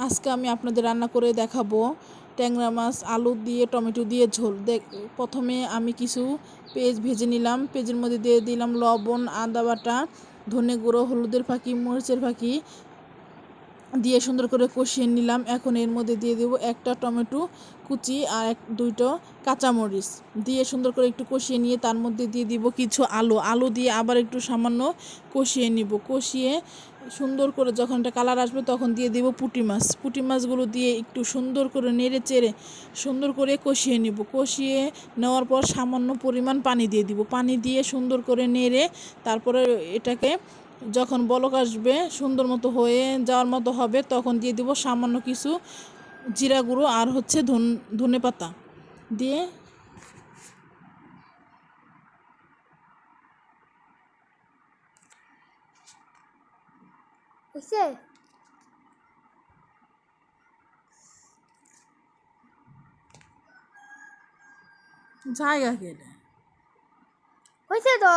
আজকে আমি আপনাদের রান্না করে দেখাবো ট্যাংরা মাছ আলু দিয়ে টমেটো দিয়ে ঝোল। প্রথমে আমি কিছু পেঁয়াজ ভেজে নিলাম। পেঁয়াজের মধ্যে দিয়ে দিলাম লবণ, আদা বাটা, ধনে গুঁড়ো, হলুদের ফাঁকি, মরিচের ফাঁকি দিয়ে সুন্দর করে কষিয়ে নিলাম। এখন এর মধ্যে দিয়ে দেবো একটা টমেটো কুচি আর দুইটো কাঁচামরিচ দিয়ে সুন্দর করে একটু কষিয়ে নিয়ে তার মধ্যে দিয়ে দিব কিছু আলু দিয়ে আবার একটু সামান্য কষিয়ে নিব। কষিয়ে সুন্দর করে যখন একটা কালার আসবে তখন দিয়ে দিব পুঁটি মাছগুলো দিয়ে একটু সুন্দর করে নেড়ে চেড়ে সুন্দর করে কষিয়ে নিব। কষিয়ে নেওয়ার পর সামান্য পরিমাণ পানি দিয়ে দিব। পানি দিয়ে সুন্দর করে নেড়ে তারপরে এটাকে যখন বলক আসবে সুন্দর মতো হয়ে যাওয়ার মতো হবে তখন দিয়ে দিব সামান্য কিছু জিরা গুঁড়ো আর ধনে পাতা দিয়ে জায়গা কেটে হয়েছে তো।